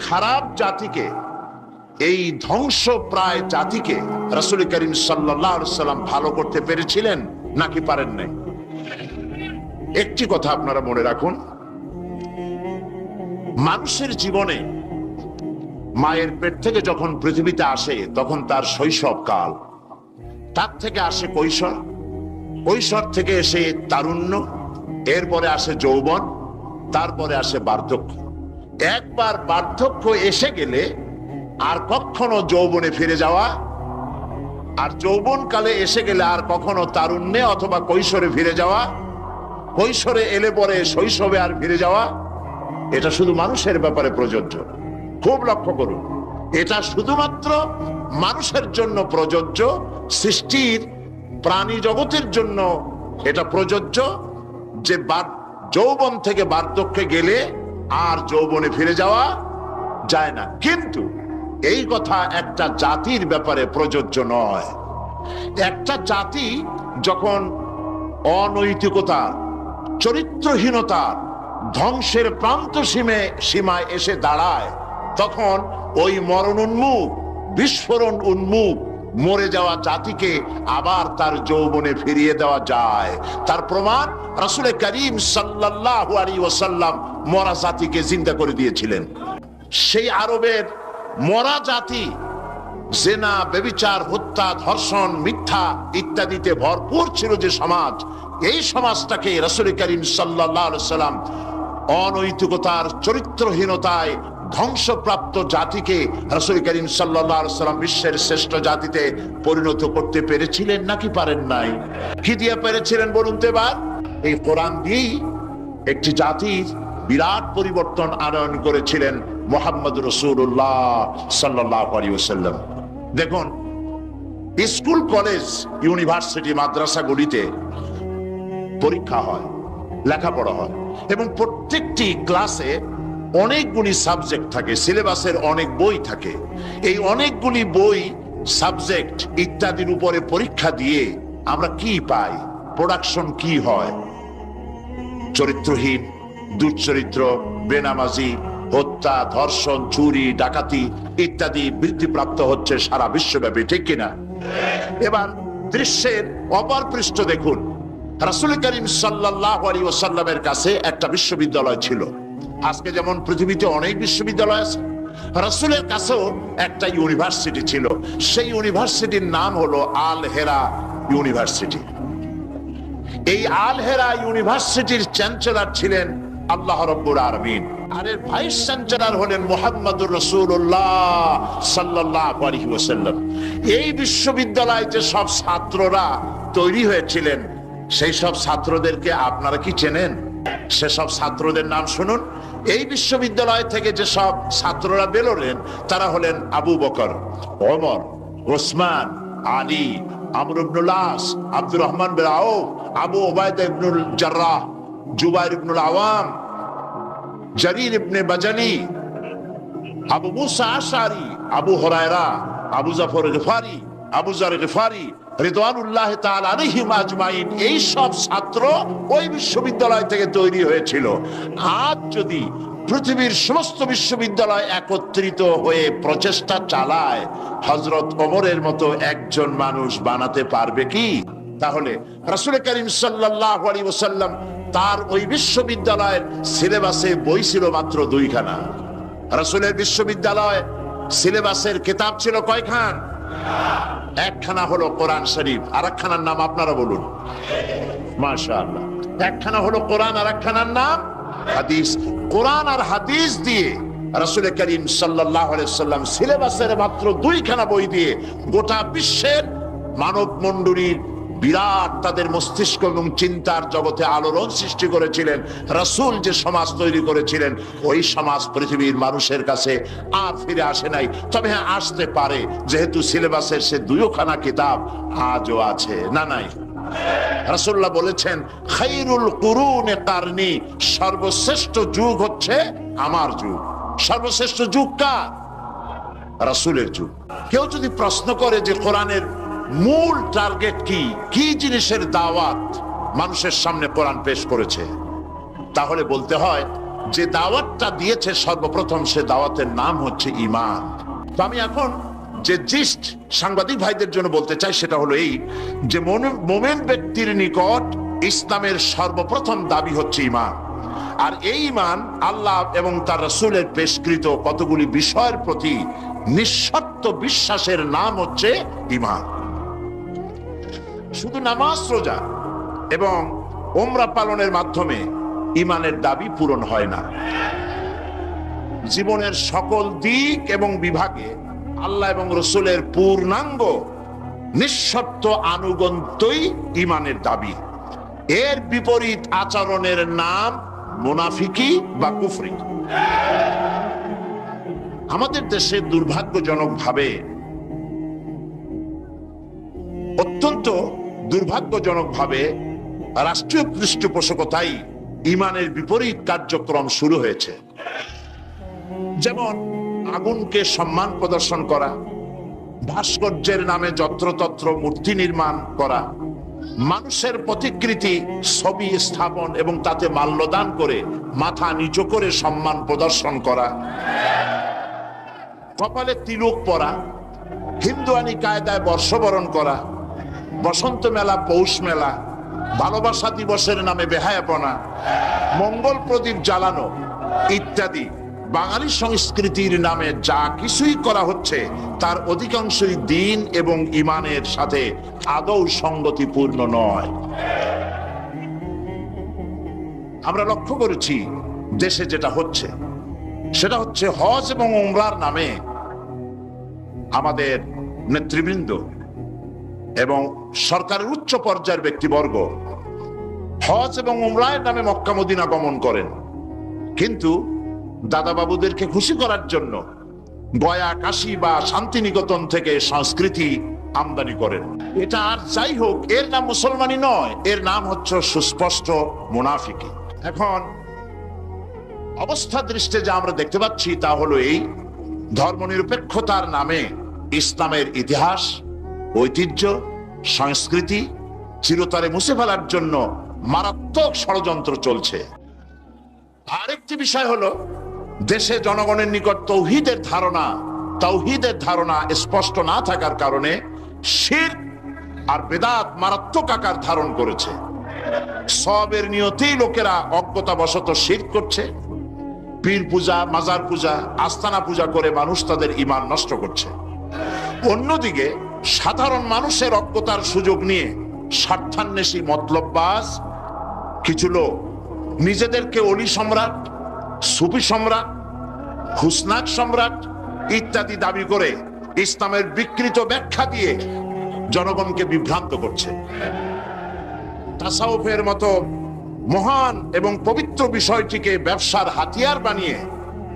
খারাপ জাতিকে, এই ধ্বংস প্রায় জাতিকে রাসূল করিম সাল্লাল্লাহু আলাইহি সাল্লাম ভালো করতে পেরেছিলেন নাকি পারেন নাই? একটি কথা আপনারা মনে রাখুন, মানুষের জীবনে মায়ের পেট থেকে যখন পৃথিবীতে আসে তখন তার শৈশবকাল, তার থেকে আসে কৈশোর, কৈশোর থেকে এসে তারুণ্য, এরপরে আসে যৌবন, তারপরে আসে বার্ধক্য। একবার বার্ধক্য এসে গেলে আর কখনো যৌবনে ফিরে যাওয়া, আর যৌবন কালে এসে গেলে আর কখনো তারুণ্যে অথবা কৈশোরে ফিরে যাওয়া, কৈশোরে এলে পরে শৈশবে আর ফিরে যাওয়া, এটা শুধু মানুষের ব্যাপারে প্রযোজ্য। খুব লক্ষ্য করুন, এটা শুধুমাত্র মানুষের জন্য প্রযোজ্য, সৃষ্টির প্রাণী জগতের জন্য এটা প্রযোজ্য যে যৌবন থেকে বার্ধক্যে গেলে আর যৌবনে ফিরে যাওয়া যায় না। কিন্তু এই কথা একটা জাতির ব্যাপারে প্রযোজ্য নয়। একটা জাতি যখন অনৈতিকতা, চরিত্রহীনতা, ধ্বংসের প্রান্ত সীমায় এসে দাঁড়ায়, তখন ওই মরণ উন্মুখ, বিস্ফোরণ উন্মুখ মরে যাওয়া জাতিকে আবার তার যৌবনে ফিরিয়ে দেওয়া যায়। তার প্রমাণ রাসূল করিম সাল্লাল্লাহু আলাইহি ওয়াসাল্লাম মরা জাতিকে জিন্দা করে দিয়েছিলেন। সেই আরবের মরা জাতি জেনা, ব্যভিচার, হত্যা, ধর্ষণ, মিথ্যা ইত্যাদিতে ভরপুর ছিল যে সমাজ, এই সমাজটাকে রাসূল করিম সাল্লাল্লাহু আলাইহি ওয়াসাল্লাম অনৈতিকতার, চরিত্রহীনতায় ধ্বংসপ্রাপ্ত জাতিকে রাসূল করিম সাল্লাল্লাহু আলাইহি ওয়াসাল্লাম বিশ্বের শ্রেষ্ঠ জাতিতে পরিণত করতে পেরেছিলেন নাকি পারেন নাই? কি দিয়ে পেরেছিলেন বলুন তো এবার? এই কোরআন দিয়েই একটি জাতির বিরাট পরিবর্তন আনয়ন করেছিলেন মুহাম্মদ রাসূলুল্লাহ সাল্লাল্লাহু আলাইহি ওয়াসাল্লাম। দেখুন, স্কুল, কলেজ, ইউনিভার্সিটি, মাদ্রাসাগুলিতে পরীক্ষা হয়, লেখাপড়া হয়, এবং প্রত্যেকটি ক্লাসে অনেকগুলি সাবজেক্ট থাকে, সিলেবাসের অনেক বই থাকে। এই অনেকগুলি বই, সাবজেক্ট ইত্যাদির উপরে পরীক্ষা দিয়ে আমরা কি পাই? প্রোডাকশন কি হয়? চরিত্রহীন, দুশ্চরিত্র, বেনামাজি, হত্যা, ধর্ষণ, চুরি, ডাকাতি ইত্যাদি বৃদ্ধিপ্রাপ্ত হচ্ছে সারা বিশ্বব্যাপী, ঠিক কিনা? এবার দৃশ্যের অপর পৃষ্ঠ দেখুন, রাসূল করিম সাল্লাল্লাহু আলাইহি ওয়াসাল্লামের কাছে একটা বিশ্ববিদ্যালয় ছিল। আজকে যেমন পৃথিবীতে অনেক বিশ্ববিদ্যালয় আছে, রাসূলের কাছেও একটা ইউনিভার্সিটি ছিল। সেই ইউনিভার্সিটির নাম হলো আল হেরা ইউনিভার্সিটি। এই আল হেরা ইউনিভার্সিটির চ্যান্সেলর ছিলেন আল্লাহ রাব্বুল আলামিন, আর এর ভাইস চ্যান্সেলর হলেন মুহাম্মদুর রাসূলুল্লাহ সাল্লাল্লাহু আলাইহি ওয়াসাল্লাম। এই বিশ্ববিদ্যালয়ে যে সব ছাত্ররা তৈরি হয়েছিলেন, সেই সব ছাত্রদেরকে আপনারা কি চেনেন? সেসব ছাত্রদের নাম শুনুন। এই বিশ্ববিদ্যালয় থেকে যে সব ছাত্ররা বেরোলেন, তারা হলেন আবু বকর, ওমর, ওসমান, আলী, আমর ইবনুল আস, আব্দুর রহমান বিন আউফ, আবু উবাইদা ইবনুল জাররাহ, জুবাইর ইবনুল আওয়াম, জারির ইবনে বাজালি, আবু মুসা আশআরি, আবু হুরায়রা, আবু জাফর গিফারি, আবু যার গিফারি রিদওয়ানুল্লাহ তাআলা আলাইহিম আজমাইন। এই সব ছাত্র ওই বিশ্ববিদ্যালয় থেকে তৈরি হয়েছিল। আজ যদি পৃথিবীর সমস্ত বিশ্ববিদ্যালয় একত্রিত হয়ে প্রচেষ্টা চালায়, হযরত ওমরের মতো একজন মানুষ বানাতে পারবে কি? তাহলে রাসূল করিম সাল্লাল্লাহু আলাইহি ওয়াসাল্লাম তার ওই বিশ্ববিদ্যালয়ের সিলেবাসে বই ছিল মাত্র 2খানা। রাসূলের বিশ্ববিদ্যালয় সিলেবাসের কিতাব ছিল কয়খান? একখানা হলো কোরআন শরীফ, আর একখানার নাম আপনারা বলুন। মাশাআল্লাহ, একখানা হলো কোরআন, আর একখানার নাম হাদিস। কোরআন আর হাদিস দিয়ে রাসূল করিম সাল্লাল্লাহু আলাইহি ওয়াসাল্লাম সিলেবাসের মাত্র 2খানা বই দিয়ে গোটা বিশ্বের মানব মণ্ডলীর বিরাট তাদের মস্তিষ্ক এবং চিন্তার জগতে আলোড়ন সৃষ্টি করেছিলেন। রাসূল যে সমাজ তৈরি করেছিলেন, ওই সমাজ পৃথিবীর মানুষের কাছে আর ফিরে আসে নাই। তবে হ্যাঁ, আসতে পারে, যেহেতু সিলেবাসের সে 2খানা কিতাব আজও আছে। না নাই? রাসূলুল্লাহ বলেছেন, খায়রুল কুরুনে কারনি, সর্বশ্রেষ্ঠ যুগ হচ্ছে আমার যুগ। সর্বশ্রেষ্ঠ যুগ কার? রাসূলের যুগ। কেউ যদি প্রশ্ন করে যে কোরআনের মূল টার্গেট কি, কি জিনিসের দাওয়াত মানুষের সামনে কোরআন পেশ করেছে, তাহলে বলতে হয় যে দাওয়াতটা দিয়েছে সর্বপ্রথম, সে দাওয়াতের নাম হচ্ছে ঈমান। তো আমি এখন যে জিস্ট সাংবাদিক ভাইদের জন্য বলতে চাই সেটা হলো এই, যে মুমিন ব্যক্তির নিকট ইসলামের সর্বপ্রথম দাবি হচ্ছে ঈমান। আর এই ঈমান আল্লাহ এবং তার রাসূলের পেশকৃত কতগুলি বিষয়ের প্রতি নিঃশর্ত বিশ্বাসের নাম হচ্ছে ঈমান। শুধু নামাজ, রোজা এবং উমরা পালনের মাধ্যমে ঈমানের দাবি পূরণ হয় না। জীবনের সকল দিক এবং বিভাগে আল্লাহ এবং রাসূলের পূর্ণাঙ্গ নিঃশর্ত আনুগত্যই ঈমানের দাবি। এর বিপরীত আচরণের নাম মুনাফিকি বা কুফরি। আমাদের দেশে দুর্ভাগ্যজনকভাবে, অত্যন্ত দুর্ভাগ্যজনকভাবে রাষ্ট্রীয় পৃষ্ঠপোষকতায় ঈমানের বিপরীত কার্যক্রম শুরু হয়েছে। যেমন আগুনকে সম্মান প্রদর্শন করা, ভাস্কর্যের নামে যত্রতত্র মূর্তি নির্মাণ করা, মানুষের প্রতিকৃতি ছবি স্থাপন এবং তাতে মাল্যদান করে মাথা নিচু করে সম্মান প্রদর্শন করা, কপালে তিলক পরা, হিন্দুয়ানি কায়দায় বর্ষবরণ করা, বসন্ত মেলা, পৌষ মেলা, ভালোবাসা দিবসের নামে বেহায়াপনা, মঙ্গল প্রদীপ জ্বালানো ইত্যাদি বাঙালি সংস্কৃতির নামে যা কিছুই করা হচ্ছে তার অধিকাংশই দ্বীন এবং ঈমানের সাথে আদৌ সঙ্গতিপূর্ণ নয়। আমরা লক্ষ্য করেছি দেশে যেটা হচ্ছে সেটা হচ্ছে হজ এবং উমরার নামে আমাদের নেতৃবৃন্দ এবং সরকারের উচ্চ পর্যায়ের ব্যক্তিবর্গ হজ এবং উমরার নামে মক্কা মদিনা গমন করেন, কিন্তু দাদা বাবুদেরকে খুশি করার জন্য গয়া, কাশী বা শান্তিনিকেতন থেকে সংস্কৃতি আমদানি করেন। এটা আর যাই হোক, এর নাম মুসলমানি নয়, এর নাম হচ্ছে সুস্পষ্ট মুনাফিকি। এখন অবস্থা দৃষ্টে যা আমরা দেখতে পাচ্ছি তা হলো এই, ধর্মনিরপেক্ষতার নামে ইসলামের ইতিহাস, ঐতিহ্য, সংস্কৃতি চিরতরে মুছে ফেলার জন্য মারাত্মক ষড়যন্ত্র চলছে। আরেকটি বিষয় হলো, দেশে জনগণের নিকট তাওহীদের ধারণা স্পষ্ট না থাকার কারণে শিরক আর বেদাত মারাত্মক আকার ধারণ করেছে। সওয়াবের নিয়তেই লোকেরা অজ্ঞতাবশত শিরক করছে, পীর পূজা, মাজার পূজা, আস্তানা পূজা করে মানুষ তাদের ঈমান নষ্ট করছে। অন্যদিকে সাধারণ মানুষের অজ্ঞতার সুযোগ নিয়ে স্বার্থান্বেষী মতলববাজ কিছু লোক নিজেদেরকে অলি সম্রাট, সুফি সম্রাট, হুসনাক সম্রাট ইত্যাদি দাবি করে ইসলামের বিকৃত ব্যাখ্যা দিয়ে জনগণকে বিভ্রান্ত করছে। তাসাউফের মতো মহান এবং পবিত্র বিষয়টিকে ব্যবসার হাতিয়ার বানিয়ে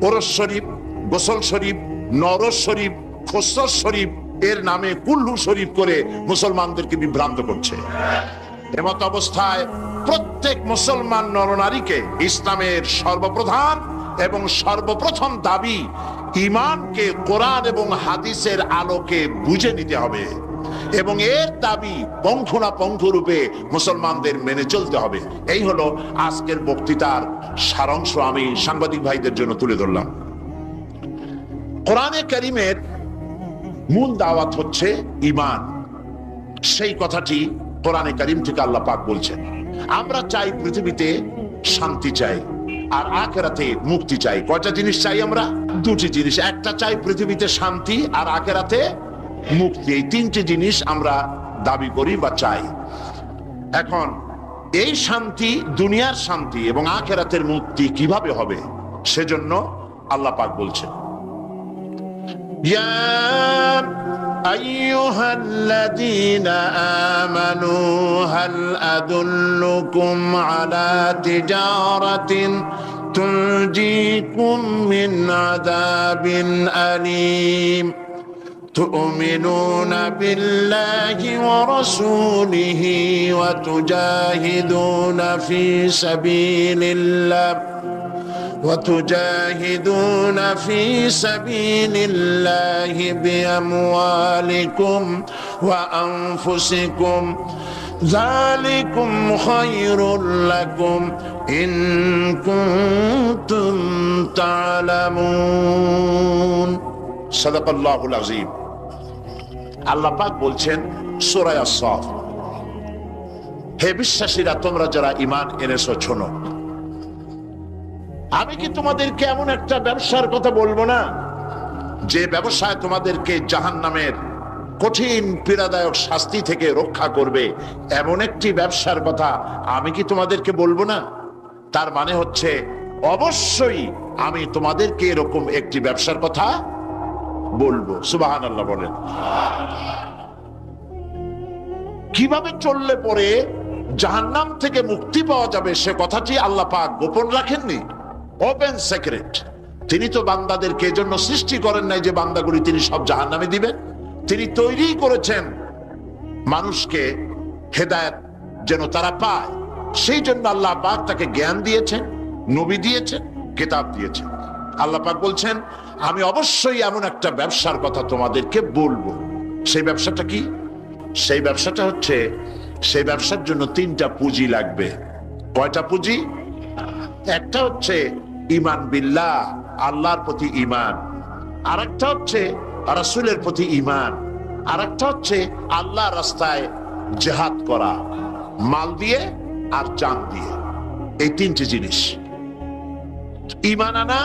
ওরস শরীফ, গোসল শরীফ, নরস শরীফ, খসরস শরীফ এর নামে কুল্লু শরীফ করে মুসলমানদেরকে বিভ্রান্ত করছে। এমত অবস্থায় প্রত্যেক মুসলমান নরনারীকে ইসলামের সর্বপ্রধান এবং সর্বপ্রথম দাবি ঈমানকে কোরআন এবং হাদিসের আলোকে বুঝে নিতে হবে এবং এর দাবি পঙ্খু রূপে মুসলমানদের মেনে চলতে হবে। এই হলো আজকের বক্তৃতার সারাংশ আমি সাংবাদিক ভাইদের জন্য তুলে ধরলাম। কোরআনে কারীমের মূল দাওয়াত হচ্ছে ঈমান। সেই কথাটি কোরআনে কারীম থেকে আল্লাহ পাক বলছেন। আমরা চাই পৃথিবীতে শান্তি চাই আর আখিরাতে মুক্তি চাই। কয়টা জিনিস চাই আমরা? দুটি জিনিস। একটা চাই পৃথিবীতে শান্তি আর আখিরাতে মুক্তি। এই তিনটি জিনিস আমরা দাবি করি বা চাই। এখন এই শান্তি, দুনিয়ার শান্তি এবং আখিরাতের মুক্তি কিভাবে হবে সেজন্য আল্লাহ পাক বলছেন, ইয়া আইয়ুহাল্লাযীনা আমানু হাল আদুল্লুকুম আলা তিজারাতিন তুনজিকুম মিন আযাবিন আলীম تؤمنون بالله ورسوله وتجاهدون في سبيل الله بأموالكم وأنفسكم যালিকুম খায়রুল লাকুম ইন কুনতুম তা'লামুন। সাদাকাল্লাহুল আযীম। আল্লাহ পাক বলছেন সূরা আস-সাফ, হে বিশ্বাসীরা, তোমরা যারা ঈমান এনেছো শোনো, আমি কি তোমাদেরকে এমন একটা ব্যবসার কথা বলবো না যে ব্যবসায় তোমাদেরকে জাহান্নামের কঠিন পীড়াদায়ক শাস্তি থেকে রক্ষা করবে? এমন একটি ব্যবসার কথা আমি কি তোমাদেরকে বলবো না? তার মানে হচ্ছে অবশ্যই আমি তোমাদেরকে এরকম একটি ব্যবসার কথা বলবো। সুবহানাল্লাহ বলেন। কিভাবে চললে পরে জাহান্নাম থেকে মুক্তি পাওয়া যাবে সে কথাটি আল্লাহ পাক গোপন রাখেননি, ওপেন সিক্রেট। তিনি তো বান্দাদেরকে এজন্য সৃষ্টি করেন নাই যে বান্দাগুলি তিনি সব জাহান্নামে দিবেন। তিনি তৈরি করেছেন মানুষকে হেদায়েত যেন তারা পায়, সেই জন্য আল্লাহ পাক তাকে জ্ঞান দিয়েছেন, নবী দিয়েছেন, কিতাব দিয়েছেন। আল্লাহ পাক বলছেন আমি অবশ্যই এমন একটা ব্যবসার কথা তোমাদেরকে বলবো। সেই ব্যবসাটা কি? সেই ব্যবসাটা হচ্ছে, সেই ব্যবসার জন্য তিনটা পুঁজি লাগবে। কয়টা পুঁজি? একটা হচ্ছে ঈমান বিল্লাহ, আল্লাহর প্রতি ঈমান। আরেকটা হচ্ছে রাসূলের প্রতি ঈমান। আরেকটা হচ্ছে আল্লাহর রাস্তায় জিহাদ করা, মাল দিয়ে আর জান দিয়ে। এই তিনটি জিনিস। ঈমান আনা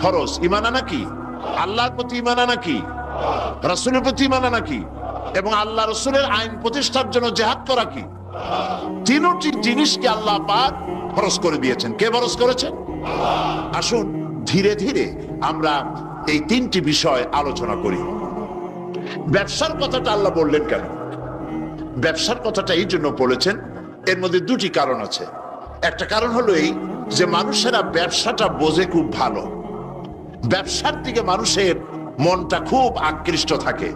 ফরজ। ঈমান আনা কি? আল্লাহর প্রতি ঈমান আনা কি? রাসূলের প্রতি ঈমান আনা কি? এবং আল্লাহ রাসূলের আইন প্রতিষ্ঠার জন্য জিহাদ করা কি? তিনটি জিনিসকে আল্লাহ পাক ফরজ করে দিয়েছেন। কে ফরজ করেছেন? আসুন ধীরে ধীরে আমরা এই তিনটি বিষয় আলোচনা করি। ব্যবসার কথাটা আল্লাহ বললেন কেন? ব্যবসার কথাটা এই জন্য বলেছেন, এর মধ্যে দুটি কারণ আছে। একটা কারণ হলো এই যে মানুষেরা ব্যবসাটা বোঝে খুব ভালো, ব্যবসার দিকে মানুষের মনটা খুব আকৃষ্ট থাকে।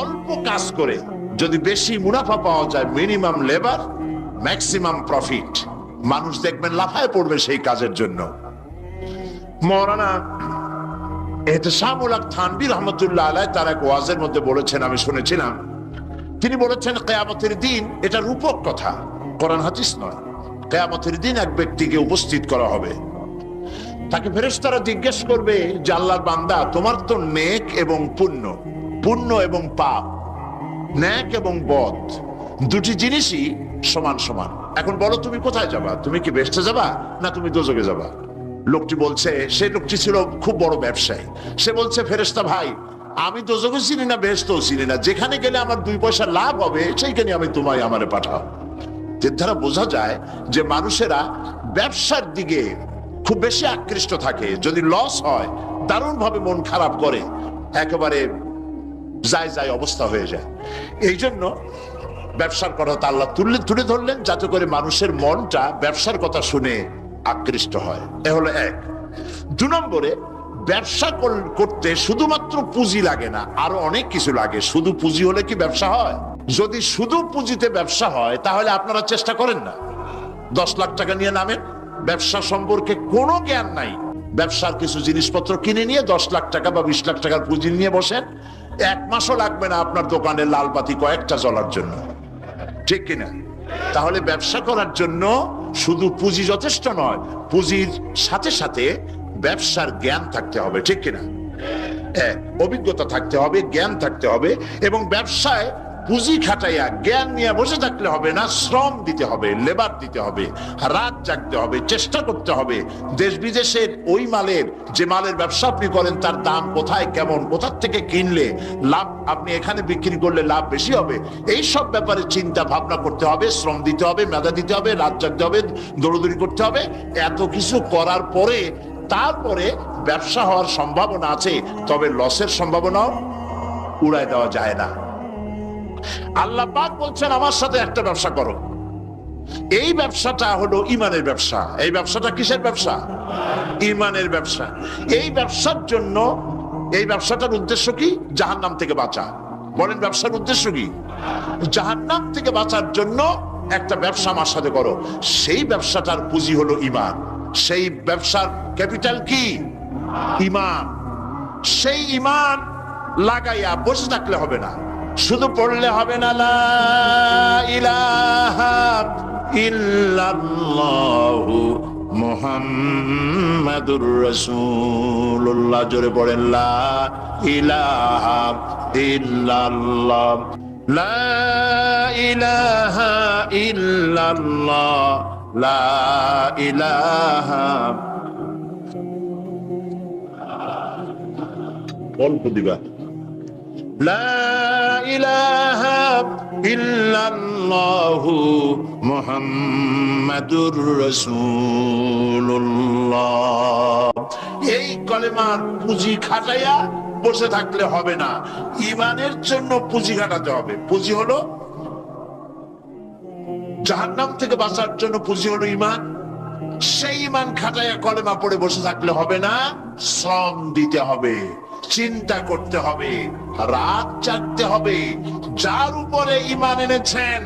অল্প কাজ করে যদি বেশি মুনাফা পাওয়া যায়, মিনিমাম লেবার ম্যাক্সিমাম প্রফিট, মানুষ দেখবেন লাফায় পড়বে সেই কাজের জন্য। মাওলানা এহতেশামুল হক থানভী রাহমাতুল্লাহ আলাইহি তার এক ওয়াজের মধ্যে বলেছেন, আমি শুনেছিলাম, তিনি বলেছেন কিয়ামতের দিন, এটা রূপক কথা, কোরআন হাদিস নয়। কিয়ামতের দিন এক ব্যক্তিকে উপস্থিত করা হবে, তাকে ফেরেশতারা জিজ্ঞেস করবে যে আল্লাহর বান্দা, তোমার তো নেক এবং পুণ্য, পুণ্য এবং পাপ, নেক এবং বদ দুটি জিনিসই সমান সমান। এখন বলো তুমি কোথায় যাবা? তুমি কি বেহেশতে যাবা না তুমি দোজখে যাবা? লোকটি বলছে, সেই লোকটি ছিল খুব বড় ব্যবসায়ী। সে বলছে, ফেরেশতা ভাই, আমি দোজখও চিনি না, বেহেশতও চিনি না, যেখানে গেলে আমার 2 পয়সা লাভ হবে সেইখানে আমি তোমায় আমারে পাঠাও। এর দ্বারা বোঝা যায় যে মানুষেরা ব্যবসার দিকে খুব বেশি আকৃষ্ট থাকে। যদি লস হয় দারুণ ভাবে মন খারাপ করে, একেবারে যায় যায় অবস্থা হয়ে যায়। এই জন্য ব্যবসার কথা আল্লাহ তুলে ধরলেন যাতে করে মানুষের মনটা ব্যবসার কথা শুনে আকৃষ্ট হয়। এ হলো এক। 2 নম্বরে, ব্যবসা করতে শুধুমাত্র পুঁজি লাগে না, আরো অনেক কিছু লাগে। শুধু পুঁজি হলে কি ব্যবসা হয়? যদি শুধু পুঁজিতে ব্যবসা হয় তাহলে আপনারা চেষ্টা করেন না, 10 লাখ টাকা নিয়ে নামেন, ব্যবসা সম্পর্কে কোনো জ্ঞান নাই, ব্যবসার কিছু জিনিসপত্র কিনে নিয়ে 10 লাখ টাকা বা 20 লাখ টাকার পুঁজি নিয়ে বসেন, 1 মাসও লাগবে না আপনার দোকানে লাল বাতি কয়েকটা জ্বলার জন্য, ঠিক কিনা? তাহলে ব্যবসা করার জন্য শুধু পুঁজি যথেষ্ট নয়, পুঁজির সাথে সাথে ব্যবসার জ্ঞান থাকতে হবে, ঠিক কিনা? অভিজ্ঞতা থাকতে হবে, জ্ঞান থাকতে হবে। এবং ব্যবসায় পুঁজি খাটাইয়া জ্ঞান নিয়ে বসে থাকলে হবে না, শ্রম দিতে হবে, লেবার দিতে হবে, রাত জাগতে হবে, চেষ্টা করতে হবে। দেশ বিদেশের ওই মালের, যে মালের ব্যবসা আপনি করেন তার দাম কোথায়, কেমন, কোথা থেকে কিনলে লাভ, আপনি এখানে বিক্রি করলে লাভ বেশি হবে, এই সব ব্যাপারে চিন্তা ভাবনা করতে হবে, শ্রম দিতে হবে, মেধা দিতে হবে, রাত জাগতে হবে, দৌড়দৌড়ি করতে হবে। এত কিছু করার পরে তারপরে ব্যবসা হওয়ার সম্ভাবনা আছে, তবে লসের সম্ভাবনাও উড়ায় দেওয়া যায় না। আল্লাহ পাক বলছেন আমার সাথে একটা ব্যবসা করো। এই ব্যবসাটা হলো ঈমানের ব্যবসা। এই ব্যবসাটা কিসের ব্যবসা? ঈমানের ব্যবসা। এই ব্যবসার জন্য, এই ব্যবসাটার উদ্দেশ্য কি? জাহান্নাম থেকে বাঁচা। বলেন ব্যবসার উদ্দেশ্য কি? জাহান্নাম থেকে বাঁচার জন্য একটা ব্যবসা আমার সাথে করো। সেই ব্যবসাটার পুঁজি হলো ঈমান। সেই ব্যবসার ক্যাপিটাল কি? ঈমান। সেই ঈমান লাগাইয়া বসে থাকলে হবে না, শুধু পড়লে হবে না লা ইলাহা ইল্লাল্লাহু মুহাম্মাদুর রাসূলুল্লাহ। জোরে পড়েন লা ইলাহা ইল্লাল্লাহ, লা ইলাহা ইল্লাল্লাহ, লা ইলাহা। অল্প দিবা। লা ইলাহা ইল্লাল্লাহু মুহাম্মাদুর রাসূলুল্লাহ। এই কলেমার পুঁজি খাটাইয়া বসে থাকলে হবে না, ঈমানের জন্য পুঁজি খাটাতে হবে। পুঁজি হলো জাহান্নাম থেকে বাঁচার জন্য, পুঁজি হলো ঈমান। সেই ঈমান খাটাইয়া কলেমা পড়ে বসে থাকলে হবে না, শ্রম দিতে হবে, চিন্তা করতে হবে, রাত জাগতে হবে। যার উপরে ঈমান এনেছেন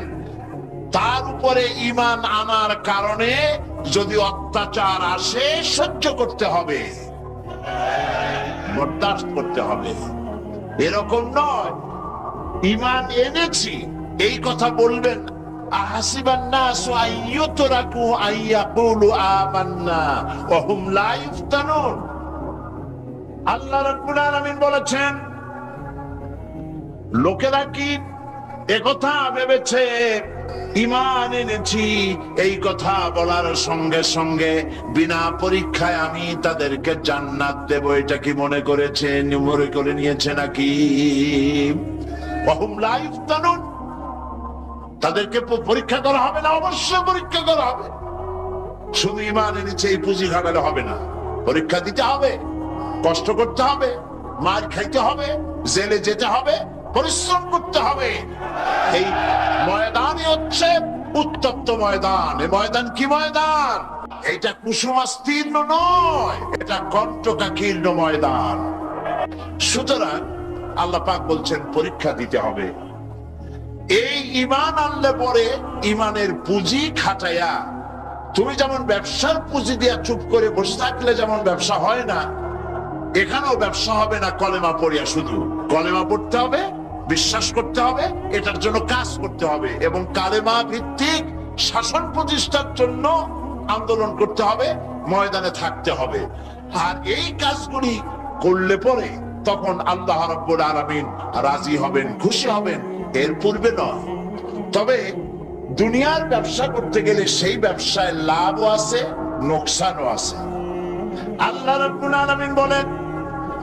তার উপরে ঈমান আনার কারণে যদি অত্যাচার আসে সহ্য করতে হবে, বরদাস্ত করতে হবে। এরকম নয় ঈমান এনেছি এই কথা বলবেন আহাসিবান নাসু আইয়ুতরাকু আইয়াকুলু আমান্না ওয়া হুম লা ইফতানুন। আল্লাহ রাব্বুল আলামিন বলেছেন, লোকেরা কি একথা ভেবেছে ঈমান এনেছি এই কথা বলার সঙ্গে সঙ্গে বিনা পরীক্ষায় আমি তাদেরকে জান্নাত দেব, এটা কি মনে করেছেন, মনে করে নিয়েছে নাকি? ওয়া হুম লা ইফতানুন, তাদেরকে পরীক্ষা করা হবে না, অবশ্যই পরীক্ষা করা হবে। শুধু ঈমান এনেছে এই পুঁজি খাটালে হবে না, পরীক্ষা দিতে হবে, কষ্ট করতে হবে, মার খাইতে হবে, জেলে যেতে হবে, পরিশ্রম করতে হবে। এই ময়দানই হচ্ছে উত্তপ্ত ময়দান। এই ময়দান কি ময়দান? এটা কুসুমাস্তীর্ণ নয়, এটা কণ্টকাকীর্ণ ময়দান। সুতরাং আল্লাহ পাক বলছেন পরীক্ষা দিতে হবে। এই ঈমান আনলে পরে ঈমানের পুঁজি খাটাইয়া, তুমি যেমন ব্যবসার পুঁজি দিয়া চুপ করে বসে থাকলে যেমন ব্যবসা হয় না, এখানেও ব্যবসা হবে না কলেমা পড়িয়া। শুধু কলেমা পড়তে হবে, বিশ্বাস করতে হবে, এটার জন্য কাজ করতে হবে এবং কালেমা ভিত্তিক শাসন প্রতিষ্ঠার জন্য আন্দোলন করতে হবে, ময়দানে থাকতে হবে। আর এই কাজগুলি করলে পরে তখন আল্লাহ রাব্বুল আলামিন রাজি হবেন, খুশি হবেন, এর পূর্বে নয়। তবে দুনিয়ার ব্যবসা করতে গেলে সেই ব্যবসায় লাভও আছে, নোকসানও আছে। আল্লাহ রাব্বুল আলামিন বলেন,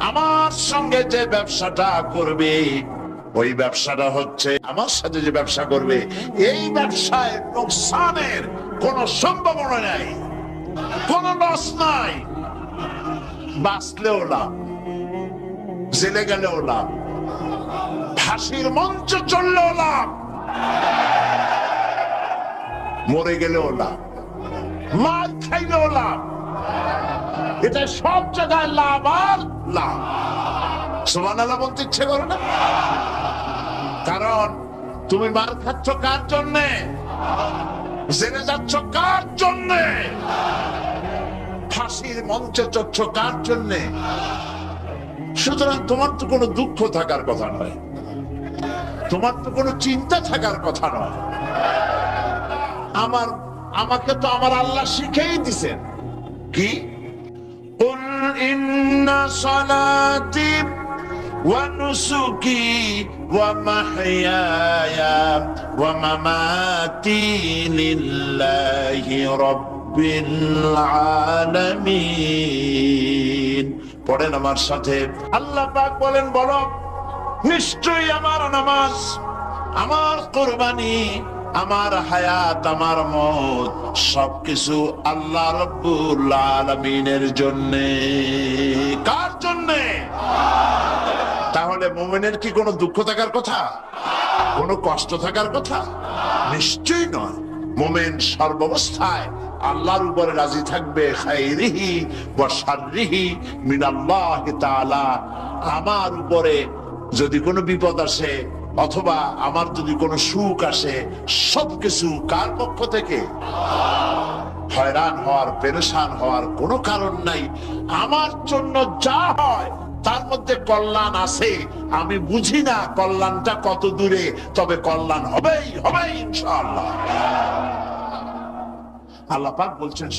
আমার সঙ্গে যে ব্যবসাটা করবে ওই ব্যবসাটা হচ্ছে, আমার সাথে যে ব্যবসা করবে এই ব্যবসায় নোকসানের কোন সম্ভাবনা নাই, কোন লস নাই। বাঁচলেও লাভ, জেলে গেলেও লাভ, ফাঁসির মঞ্চে চললেও লাভ, মরে গেলেও লাভ, মার খাইলেও লাভ। এটা সব জায়গায় লাভ আর লাভ। সুবহানাল্লাহ বলতে ইচ্ছে করে না? কারণ তুমি মার খাচ্ছ কার জন্যে? জেনে যাচ্ছ কার জন্যে? ফাঁসির মঞ্চে চড়ছ কার জন্যে? সুতরাং তোমার তো কোনো দুঃখ থাকার কথা নয়, তোমার তো কোনো চিন্তা থাকার কথা নয়। আমাকে তো আমার আল্লাহ শিখেই দিছেন কি, কুল ইন্না সালাতি ওয়া নুসুকি ওয়া মাহইয়ায়া ওয়া মামাতি লিল্লাহি রাব্বিল আলামিন। পড়েন আমার সাথে, আল্লাহ পাক বলেন, বলো নিশ্চয়ই আমার নামাজ, আমার কুরবানি, আমার হায়াত, আমার মওত সবকিছু আল্লাহ রাব্বুল আলামিনের জন্য। কার জন্য? তাহলে মুমিনের কি কোনো দুঃখ থাকার কথা, কোনো কষ্ট থাকার কথা? নিশ্চয়ই নয়। মুমিন সর্বাবস্থায় আল্লাহর উপরে রাজি থাকবে, খাইরিহি ওয়া শাররিহি মিনাল্লাহি তাআলা। আমার উপরে যদি কোনো বিপদ আসে অথবা আমার যদি কোনো সুখ আসে, সবকিছু কার পক্ষ থেকে? হয়রান হওয়ার, পেরেশান হওয়ার কোনো কারণ নাই। আমার জন্য যা হয় তার মধ্যে কল্যাণ আছে, আমি বুঝি না কল্যাণটা কত দূরে, তবে কল্যাণ হবেই হবে ইনশাআল্লাহ। আল্লাহ পাক বলছেন